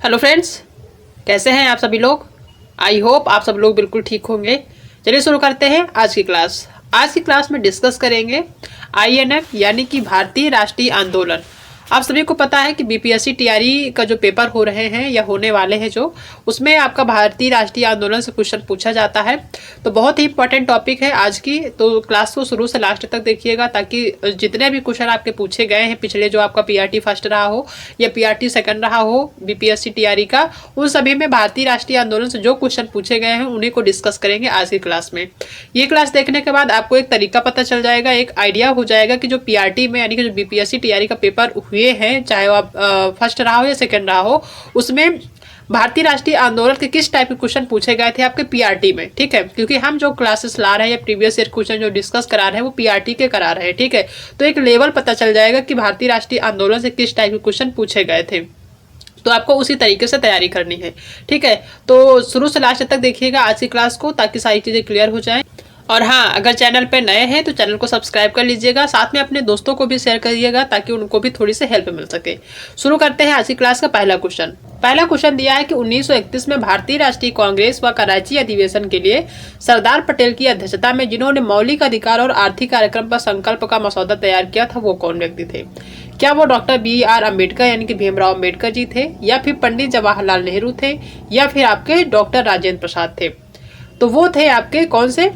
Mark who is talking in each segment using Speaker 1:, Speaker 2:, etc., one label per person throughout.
Speaker 1: Hello friends, कैसे हैं आप सभी लोग। आई होप आप सब लोग बिल्कुल ठीक होंगे। चलिए शुरू करते हैं आज की क्लास। आज की क्लास में डिस्कस करेंगे आईएनएफ यानी कि भारतीय राष्ट्रीय आंदोलन। आप सभी को पता है कि बीपीएससी टीआरई का जो पेपर हो रहे हैं या होने वाले हैं जो उसमें आपका भारतीय राष्ट्रीय आंदोलन से क्वेश्चन पूछा जाता है। तो बहुत ही इंपॉर्टेंट टॉपिक है आज की, तो क्लास को शुरू से लास्ट तक देखिएगा ताकि जितने भी क्वेश्चन आपके पूछे गए हैं पिछले, जो आपका पीआरटी फर्स्ट रहा हो या पीआरटी सेकंड रहा हो बीपीएससी टीआरई का, उन सभी में भारतीय राष्ट्रीय आंदोलन से जो क्वेश्चन पूछे गए हैं उन्हीं को डिस्कस करेंगे आज की क्लास में। ये क्लास देखने के बाद आपको एक तरीका पता चल जाएगा, एक आइडिया हो जाएगा कि जो पीआरटी में यानी कि जो बीपीएससी टीआरई का पेपर हुए हैं, चाहे वो आप फर्स्ट रहा हो या सेकंड रहा हो, उसमें भारतीय राष्ट्रीय आंदोलन के किस टाइप के क्वेश्चन पूछे गए थे आपके पीआरटी में। ठीक है, क्योंकि हम जो क्लासेस ला रहे हैं या प्रीवियस ईयर क्वेश्चन जो डिस्कस करा रहे हैं वो पीआरटी के करा रहे हैं। ठीक है, तो एक लेवल पता चल जाएगा कि भारतीय राष्ट्रीय आंदोलन से किस टाइप के क्वेश्चन पूछे गए थे, तो आपको उसी तरीके से तैयारी करनी है। ठीक है, तो शुरू से लास्ट तक देखिएगा आज की क्लास को ताकि सारी चीजें क्लियर हो जाए। और हाँ, अगर चैनल पे नए हैं तो चैनल को सब्सक्राइब कर लीजिएगा, साथ में अपने दोस्तों को भी शेयर करिएगा ताकि उनको भी थोड़ी सी हेल्प मिल सके। शुरू करते हैं आज की क्लास का पहला क्वेश्चन। पहला क्वेश्चन दिया है कि 1931 में भारतीय राष्ट्रीय कांग्रेस व कराची अधिवेशन के लिए सरदार पटेल की अध्यक्षता में जिन्होंने मौलिक अधिकार और आर्थिक कार्यक्रम पर संकल्प का मसौदा तैयार किया था वो कौन व्यक्ति थे। क्या वो डॉक्टर BR अम्बेडकर यानी कि भीमराव अम्बेडकर जी थे, या फिर पंडित जवाहरलाल नेहरू थे, या फिर आपके डॉक्टर राजेंद्र प्रसाद थे। तो वो थे आपके कौन से,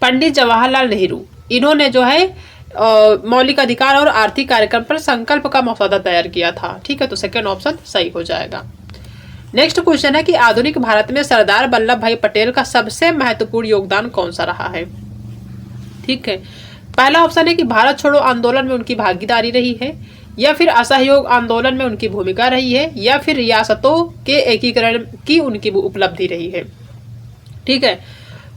Speaker 1: पंडित जवाहरलाल नेहरू। इन्होंने जो है मौलिक अधिकार और आर्थिक कार्यक्रम पर संकल्प का मसौदा तैयार किया था। ठीक है, तो सेकंड ऑप्शन सही हो जाएगा। नेक्स्ट क्वेश्चन है कि आधुनिक भारत में सरदार वल्लभ भाई पटेल का सबसे महत्वपूर्ण योगदान कौन सा रहा है। ठीक है, पहला ऑप्शन है कि भारत छोड़ो आंदोलन में उनकी भागीदारी रही है, या फिर असहयोग आंदोलन में उनकी भूमिका रही है, या फिर रियासतों के एकीकरण की उनकी उपलब्धि रही है। ठीक है,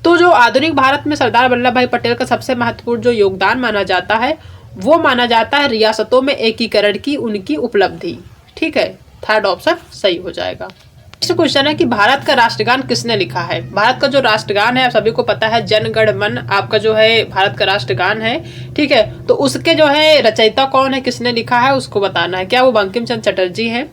Speaker 1: तो जो आधुनिक भारत में सरदार वल्लभ भाई पटेल का सबसे महत्वपूर्ण जो योगदान माना जाता है वो माना जाता है रियासतों में एकीकरण की उनकी उपलब्धि। ठीक है, थर्ड ऑप्शन सही हो जाएगा। नेक्स्ट क्वेश्चन है कि भारत का राष्ट्रगान किसने लिखा है। भारत का जो राष्ट्रगान है आप सभी को पता है, जन गण मन आपका जो है भारत का राष्ट्रगान है। ठीक है, तो उसके जो है रचयिता कौन है, किसने लिखा है उसको बताना है। क्या वो बंकिम चंद्र चटर्जी है,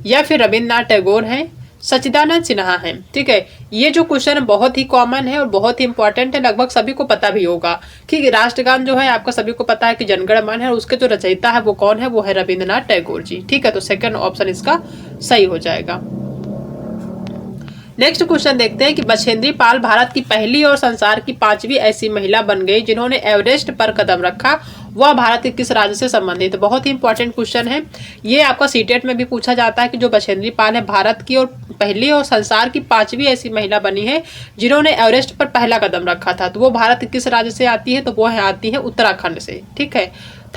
Speaker 1: या फिर रविन्द्रनाथ टैगोर है, सच्चिदानंद सिन्हा है। ठीक है, ये जो क्वेश्चन बहुत ही कॉमन है और बहुत ही इंपॉर्टेंट है, लगभग सभी को पता भी होगा कि राष्ट्रगान जो है आपका सभी को पता है कि जनगण मन है, और उसके जो रचयिता है वो कौन है, वो है रविन्द्रनाथ टैगोर जी। ठीक है, तो सेकंड ऑप्शन इसका सही हो जाएगा। नेक्स्ट क्वेश्चन देखते हैं कि बछेंद्री पाल भारत की पहली और संसार की 5वीं ऐसी महिला बन गई जिन्होंने एवरेस्ट पर कदम रखा, वह भारत के किस राज्य से संबंधित है। बहुत ही इंपॉर्टेंट क्वेश्चन है ये, आपका सीटेट में भी पूछा जाता है कि जो बछेंद्री पाल है भारत की और पहली और संसार की 5वीं ऐसी महिला बनी है जिन्होंने एवरेस्ट पर पहला कदम रखा था, तो वो भारत के किस राज्य से आती है, तो वो आती है उत्तराखंड से। ठीक है,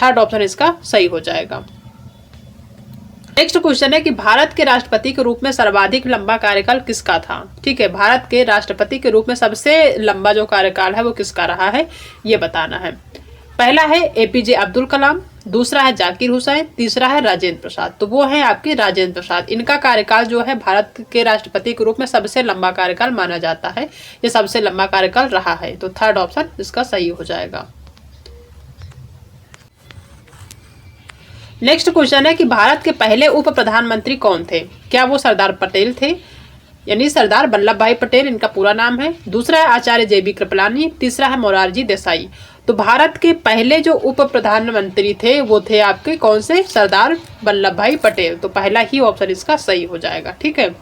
Speaker 1: थर्ड ऑप्शन इसका सही हो जाएगा। नेक्स्ट क्वेश्चन है कि भारत के राष्ट्रपति के रूप में सर्वाधिक लंबा कार्यकाल किसका था। ठीक है, भारत के राष्ट्रपति के रूप में सबसे लंबा जो कार्यकाल है वो किसका रहा है ये बताना है। पहला है APJ अब्दुल कलाम, दूसरा है जाकिर हुसैन, तीसरा है राजेंद्र प्रसाद। तो वो है आपके राजेंद्र प्रसाद। इनका कार्यकाल जो है भारत के राष्ट्रपति के रूप में सबसे लंबा कार्यकाल माना जाता है, ये सबसे लंबा कार्यकाल रहा है, तो थर्ड ऑप्शन इसका सही हो जाएगा। नेक्स्ट क्वेश्चन है कि भारत के पहले उप प्रधानमंत्री कौन थे। क्या वो सरदार पटेल थे, यानी सरदार वल्लभ भाई पटेल इनका पूरा नाम है, दूसरा है आचार्य JB कृपलानी, तीसरा है मोरारजी देसाई। तो भारत के पहले जो उप प्रधानमंत्री थे वो थे आपके कौन से, सरदार वल्लभ भाई पटेल। तो पहला ही ऑप्शन इसका सही हो जाएगा। ठीक है,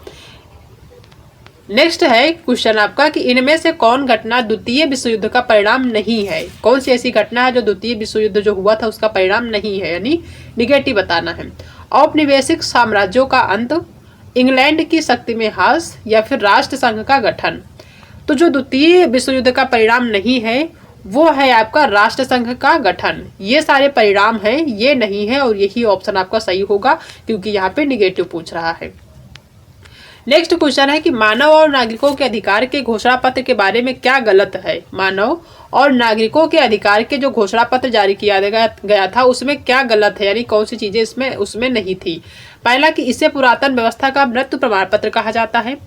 Speaker 1: नेक्स्ट है क्वेश्चन आपका कि इनमें से कौन घटना द्वितीय विश्व युद्ध का परिणाम नहीं है। कौन सी ऐसी घटना है जो द्वितीय विश्व युद्ध जो हुआ था उसका परिणाम नहीं है, यानी निगेटिव बताना है। औपनिवेशिक साम्राज्यों का अंत, इंग्लैंड की शक्ति में ह्रास, या फिर राष्ट्र संघ का गठन। तो जो द्वितीय विश्व युद्ध का परिणाम नहीं है वो है आपका राष्ट्र संघ का गठन। ये सारे परिणाम हैं, ये नहीं है, और यही ऑप्शन आपका सही होगा क्योंकि यहाँ पे निगेटिव पूछ रहा है। नेक्स्ट क्वेश्चन है कि मानव और नागरिकों के अधिकार के घोषणा पत्र के बारे में क्या गलत है। मानव और नागरिकों के अधिकार के जो घोषणा पत्र जारी किया गया था उसमें क्या गलत है, यानी कौन सी चीजें इसमें उसमें नहीं थी। पहला कि इसे पुरातन व्यवस्था का मृत्यु प्रमाण पत्र कहा जाता है,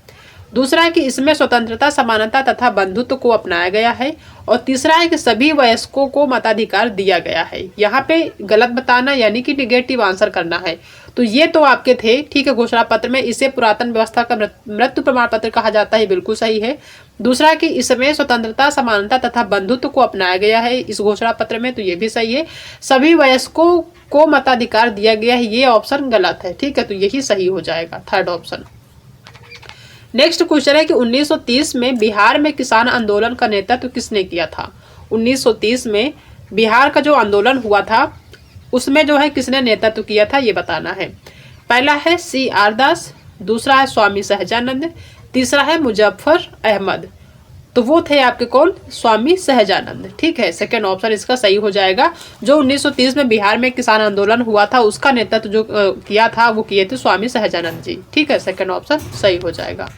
Speaker 1: दूसरा है कि इसमें स्वतंत्रता, समानता तथा बंधुत्व को अपनाया गया है, और तीसरा है कि सभी वयस्कों को मताधिकार दिया गया है। यहाँ पे गलत बताना यानी कि निगेटिव आंसर करना है। तो ये तो आपके थे, ठीक है, घोषणा पत्र में। इसे पुरातन व्यवस्था का मृत्यु प्रमाण पत्र कहा जाता है, बिल्कुल सही है। दूसरा कि इसमें स्वतंत्रता, समानता तथा बंधुत्व को अपनाया गया है इस घोषणा पत्र में, तो ये भी सही है। सभी वयस्कों को मताधिकार दिया गया है, ये ऑप्शन गलत है, ठीक है, तो यही सही हो जाएगा, थर्ड ऑप्शन। नेक्स्ट क्वेश्चन है कि 1930 में बिहार में किसान आंदोलन का नेतृत्व किसने किया था? 1930 में बिहार का जो आंदोलन हुआ था उसमें जो है किसने नेतृत्व किया था, ये बताना है। पहला है C.R. दास, दूसरा है स्वामी सहजानंद, तीसरा है मुजफ्फर अहमद। तो वो थे आपके कौन? स्वामी सहजानंद, ठीक है, सेकेंड ऑप्शन इसका सही हो जाएगा। जो 1930 में बिहार में किसान आंदोलन हुआ था उसका नेतृत्व जो किया था वो किए थे स्वामी सहजानंद जी, ठीक है, सेकेंड ऑप्शन सही हो जाएगा।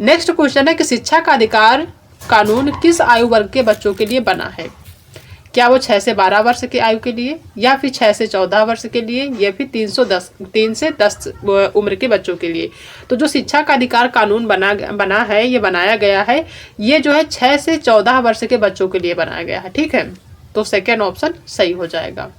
Speaker 1: नेक्स्ट क्वेश्चन है कि शिक्षा का अधिकार कानून किस आयु वर्ग के बच्चों के लिए बना है? क्या वो 6 से 12 वर्ष की आयु के लिए, या फिर 6 से 14 वर्ष के लिए, या फिर 3 से 10 उम्र के बच्चों के लिए? तो जो शिक्षा का अधिकार कानून बना है, ये बनाया गया है, ये जो है 6 से 14 वर्ष के बच्चों के लिए बनाया गया है, ठीक है, तो सेकेंड ऑप्शन सही हो जाएगा।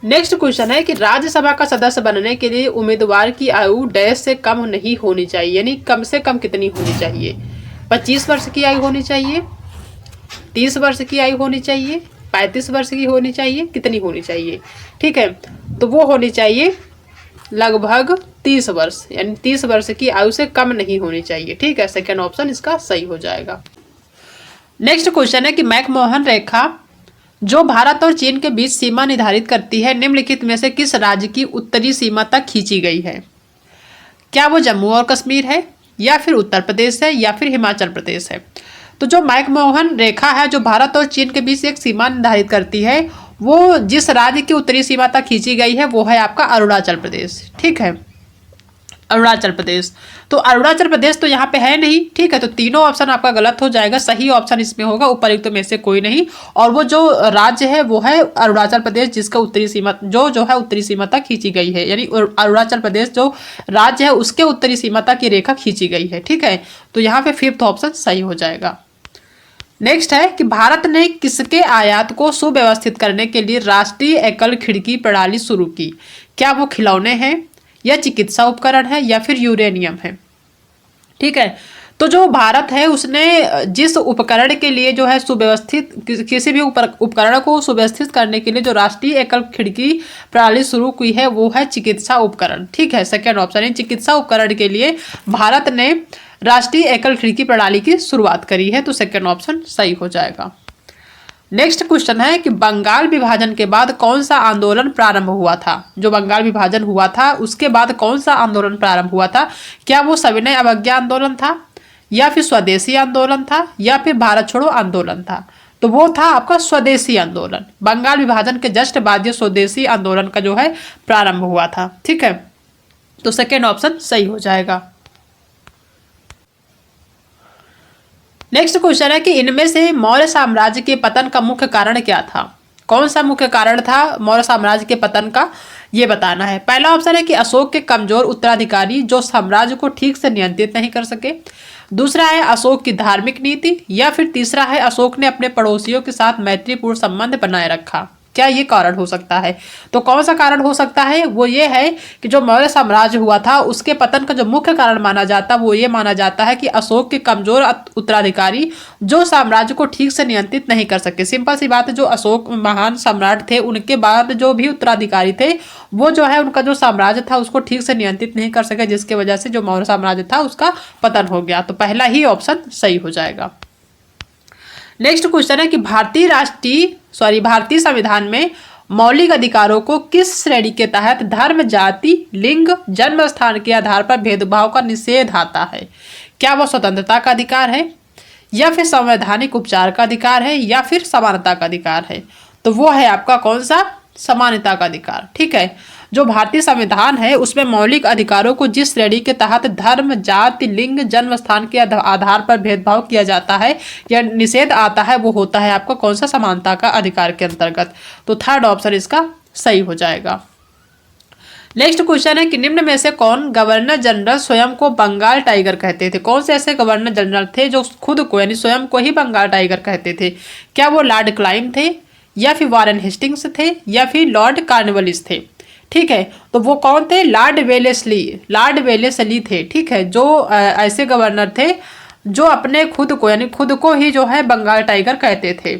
Speaker 1: नेक्स्ट क्वेश्चन है कि राज्यसभा का सदस्य बनने के लिए उम्मीदवार की आयु डैश से कम नहीं होनी चाहिए, यानी कम से कम कितनी होनी चाहिए? 25 वर्ष की आयु होनी चाहिए, 30 वर्ष की आयु होनी चाहिए, 35 वर्ष की होनी चाहिए, कितनी होनी चाहिए? ठीक है, तो वो होनी चाहिए लगभग 30 वर्ष, यानी 30 वर्ष की आयु से कम नहीं होनी चाहिए, ठीक है, सेकेंड ऑप्शन इसका सही हो जाएगा। नेक्स्ट क्वेश्चन है कि मैकमोहन रेखा जो भारत और चीन के बीच सीमा निर्धारित करती है निम्नलिखित में से किस राज्य की उत्तरी सीमा तक खींची गई है? क्या वो जम्मू और कश्मीर है, या फिर उत्तर प्रदेश है, या फिर हिमाचल प्रदेश है? तो जो मैकमोहन रेखा है जो भारत और चीन के बीच एक सीमा निर्धारित करती है, वो जिस राज्य की उत्तरी सीमा तक खींची गई है वो है आपका अरुणाचल प्रदेश, ठीक है, अरुणाचल प्रदेश। तो अरुणाचल प्रदेश तो यहाँ पे है नहीं, ठीक है, तो तीनों ऑप्शन आपका गलत हो जाएगा, सही ऑप्शन इसमें होगा उपयुक्त में से कोई नहीं। और वो जो राज्य है वो है अरुणाचल प्रदेश, जिसका उत्तरी सीमा जो है उत्तरी सीमा तक खींची गई है, यानी अरुणाचल प्रदेश जो राज्य है उसके उत्तरी सीमा तक ये रेखा खींची गई है, ठीक है, तो यहाँ पे फिफ्थ ऑप्शन सही हो जाएगा। नेक्स्ट है कि भारत ने किसके आयात को सुव्यवस्थित करने के लिए राष्ट्रीय एकल खिड़की प्रणाली शुरू की? क्या वो खिलौने हैं, या चिकित्सा उपकरण है, या फिर यूरेनियम है? ठीक है, तो जो भारत है उसने जिस उपकरण के लिए जो है सुव्यवस्थित किसी भी उपकरण को सुव्यवस्थित करने के लिए जो राष्ट्रीय एकल खिड़की प्रणाली शुरू की है वो है चिकित्सा उपकरण, ठीक है, सेकेंड ऑप्शन है। चिकित्सा उपकरण के लिए भारत ने राष्ट्रीय एकल खिड़की प्रणाली की शुरुआत करी है, तो सेकेंड ऑप्शन सही हो जाएगा। नेक्स्ट क्वेश्चन है कि बंगाल विभाजन के बाद कौन सा आंदोलन प्रारंभ हुआ था? जो बंगाल विभाजन हुआ था उसके बाद कौन सा आंदोलन प्रारंभ हुआ था? क्या वो सविनय अवज्ञा आंदोलन था, या फिर स्वदेशी आंदोलन था, या फिर भारत छोड़ो आंदोलन था? तो वो था आपका स्वदेशी आंदोलन। बंगाल विभाजन के जस्ट बाद ये स्वदेशी आंदोलन का जो है प्रारंभ हुआ था, ठीक है, तो सेकेंड ऑप्शन सही हो जाएगा। नेक्स्ट क्वेश्चन है कि इनमें से मौर्य साम्राज्य के पतन का मुख्य कारण क्या था? कौन सा मुख्य कारण था मौर्य साम्राज्य के पतन का, ये बताना है। पहला ऑप्शन है कि अशोक के कमजोर उत्तराधिकारी जो साम्राज्य को ठीक से नियंत्रित नहीं कर सके, दूसरा है अशोक की धार्मिक नीति, या फिर तीसरा है अशोक ने अपने पड़ोसियों के साथ मैत्रीपूर्ण संबंध बनाए रखा। क्या ये कारण हो सकता है? तो कौन सा कारण हो सकता है? वो ये है कि जो मौर्य साम्राज्य हुआ था उसके पतन का जो मुख्य कारण माना जाता वो ये माना जाता है कि अशोक के कमजोर उत्तराधिकारी जो साम्राज्य को ठीक से नियंत्रित नहीं कर सके। सिंपल सी बात है, जो अशोक महान सम्राट थे उनके बाद जो भी उत्तराधिकारी थे वो जो है उनका जो साम्राज्य था उसको ठीक से नियंत्रित नहीं कर सके, जिसकी वजह से जो मौर्य साम्राज्य था उसका पतन हो गया। तो पहला ही ऑप्शन सही हो जाएगा। नेक्स्ट क्वेश्चन है कि भारतीय संविधान में मौलिक अधिकारों को किस श्रेणी के तहत धर्म, जाति, लिंग, जन्म स्थान के आधार पर भेदभाव का निषेध आता है? क्या वो स्वतंत्रता का अधिकार है, या फिर संवैधानिक उपचार का अधिकार है, या फिर समानता का अधिकार है? तो वो है आपका कौन सा? समानता का अधिकार, ठीक है। जो भारतीय संविधान है उसमें मौलिक अधिकारों को जिस श्रेणी के तहत धर्म, जाति, लिंग, जन्म स्थान के आधार पर भेदभाव किया जाता है या निषेध आता है वो होता है आपका कौन सा? समानता का अधिकार के अंतर्गत। तो थर्ड ऑप्शन इसका सही हो जाएगा। नेक्स्ट क्वेश्चन है कि निम्न में से कौन गवर्नर जनरल स्वयं को बंगाल टाइगर कहते थे? कौन से ऐसे गवर्नर जनरल थे जो खुद को यानी स्वयं को ही बंगाल टाइगर कहते थे? क्या वो लॉर्ड क्लाइव थे, या फिर वारेन हेस्टिंग्स थे, या फिर लॉर्ड कॉर्नवालिस थे? ठीक है। तो वो कौन थे? Lord Wellesley. लॉर्ड वेलेस्ली थे, ठीक है, जो ऐसे गवर्नर थे जो अपने खुद को यानी खुद को ही जो है बंगाल टाइगर कहते थे।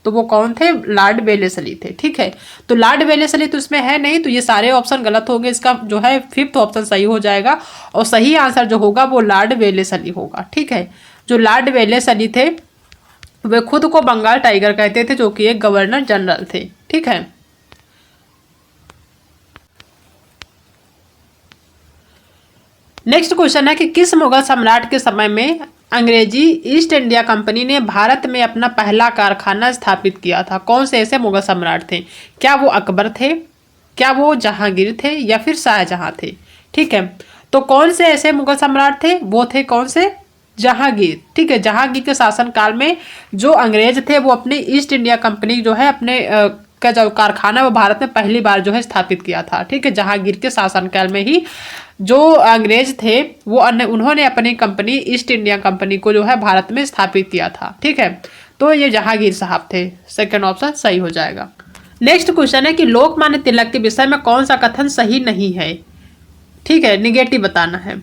Speaker 1: तो वो कौन थे? लॉर्ड वेलेस्ली थे, ठीक है। तो लॉर्ड वेलेस्ली तो इसमें है नहीं, तो ये सारे ऑप्शन गलत होंगे। इसका जो है 5th ऑप्शन सही हो जाएगा और सही आंसर जो होगा वो लॉर्ड वेलेस्ली होगा, ठीक है। जो लॉर्ड वेलेस्ली थे वे खुद को बंगाल टाइगर कहते थे, जो कि एक गवर्नर जनरल थे, ठीक है। नेक्स्ट क्वेश्चन है कि किस मुगल सम्राट के समय में अंग्रेजी ईस्ट इंडिया कंपनी ने भारत में अपना पहला कारखाना स्थापित किया था? कौन से ऐसे मुगल सम्राट थे? क्या वो अकबर थे, क्या वो जहांगीर थे, या फिर शाहजहां थे? ठीक है, तो कौन से ऐसे मुगल सम्राट थे? वो थे कौन से? जहांगीर, ठीक है। जहांगीर के शासनकाल में जो अंग्रेज थे वो अपनी ईस्ट इंडिया कंपनी जो है अपने का जो कारखाना वो भारत में पहली बार जो है स्थापित किया था, ठीक है। जहांगीर के शासनकाल में ही जो अंग्रेज थे वो उन्होंने अपनी कंपनी ईस्ट इंडिया कंपनी को जो है भारत में स्थापित किया था, ठीक है। तो ये जहांगीर साहब थे, सेकंड ऑप्शन सही हो जाएगा। नेक्स्ट क्वेश्चन है कि लोकमान्य तिलक के विषय में कौन सा कथन सही नहीं है? ठीक है, निगेटिव बताना है।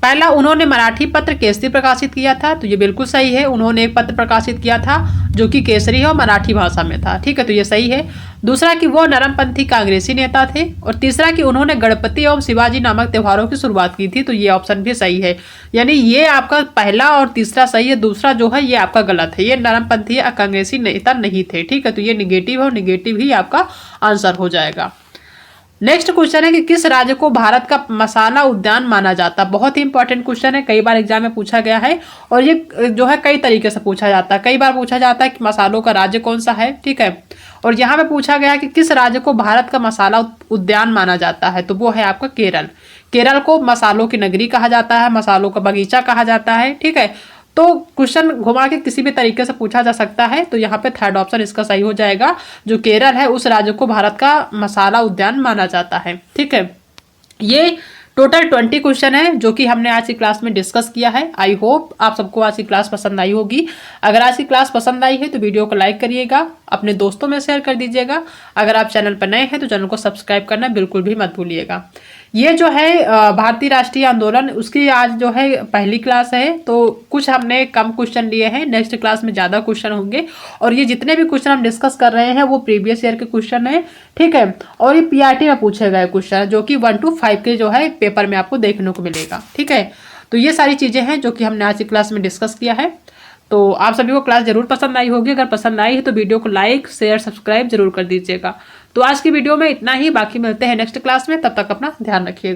Speaker 1: पहला, उन्होंने मराठी पत्र केसरी प्रकाशित किया था, तो ये बिल्कुल सही है। उन्होंने एक पत्र प्रकाशित किया था जो कि केसरी है और मराठी भाषा में था, ठीक है, तो ये सही है। दूसरा कि वो नरमपंथी कांग्रेसी नेता थे। और तीसरा कि उन्होंने गणपति एवं शिवाजी नामक त्योहारों की शुरुआत की थी, तो ये ऑप्शन भी सही है। यानी ये आपका पहला और तीसरा सही है, दूसरा जो है ये आपका गलत है। ये नरमपंथी या कांग्रेसी नेता नहीं थे, ठीक है, तो ये निगेटिव है और निगेटिव ही आपका आंसर हो जाएगा। नेक्स्ट क्वेश्चन है कि किस राज्य को भारत का मसाला उद्यान माना जाता है? बहुत ही इंपॉर्टेंट क्वेश्चन है, कई बार एग्जाम में पूछा गया है और ये जो है कई तरीके से पूछा जाता है। कई बार पूछा जाता है कि मसालों का राज्य कौन सा है, ठीक है, और यहाँ पे पूछा गया है कि किस राज्य को भारत का मसाला उद्यान माना जाता है, तो वो है आपका केरल। केरल को मसालों की नगरी कहा जाता है, मसालों का बगीचा कहा जाता है, ठीक है। तो क्वेश्चन घुमा के किसी भी तरीके से पूछा जा सकता है, तो यहाँ पे थर्ड ऑप्शन इसका सही हो जाएगा। जो केरल है उस राज्य को भारत का मसाला उद्यान माना जाता है, ठीक है। ये टोटल 20 क्वेश्चन है जो कि हमने आज की क्लास में डिस्कस किया है। आई होप आप सबको आज की क्लास पसंद आई होगी। अगर आज की क्लास पसंद आई है तो वीडियो को लाइक करिएगा, अपने दोस्तों में शेयर कर दीजिएगा। अगर आप चैनल पर नए हैं तो चैनल को सब्सक्राइब करना बिल्कुल भी मत भूलिएगा। ये जो है भारतीय राष्ट्रीय आंदोलन उसकी आज जो है पहली क्लास है, तो कुछ हमने कम क्वेश्चन लिए हैं, नेक्स्ट क्लास में ज़्यादा क्वेश्चन होंगे। और ये जितने भी क्वेश्चन हम डिस्कस कर रहे हैं वो प्रीवियस ईयर के क्वेश्चन है, ठीक है। और ये पीआरटी में पूछे गए क्वेश्चन जो कि 1 to 5 के जो है पेपर में आपको देखने को मिलेगा, ठीक है। तो ये सारी चीज़ें हैं जो कि हमने आज की क्लास में डिस्कस किया है। तो आप सभी को क्लास जरूर पसंद आई होगी। अगर पसंद आई है तो वीडियो को लाइक शेयर सब्सक्राइब जरूर कर दीजिएगा। तो आज की वीडियो में इतना ही, बाकी मिलते हैं नेक्स्ट क्लास में, तब तक अपना ध्यान रखिएगा।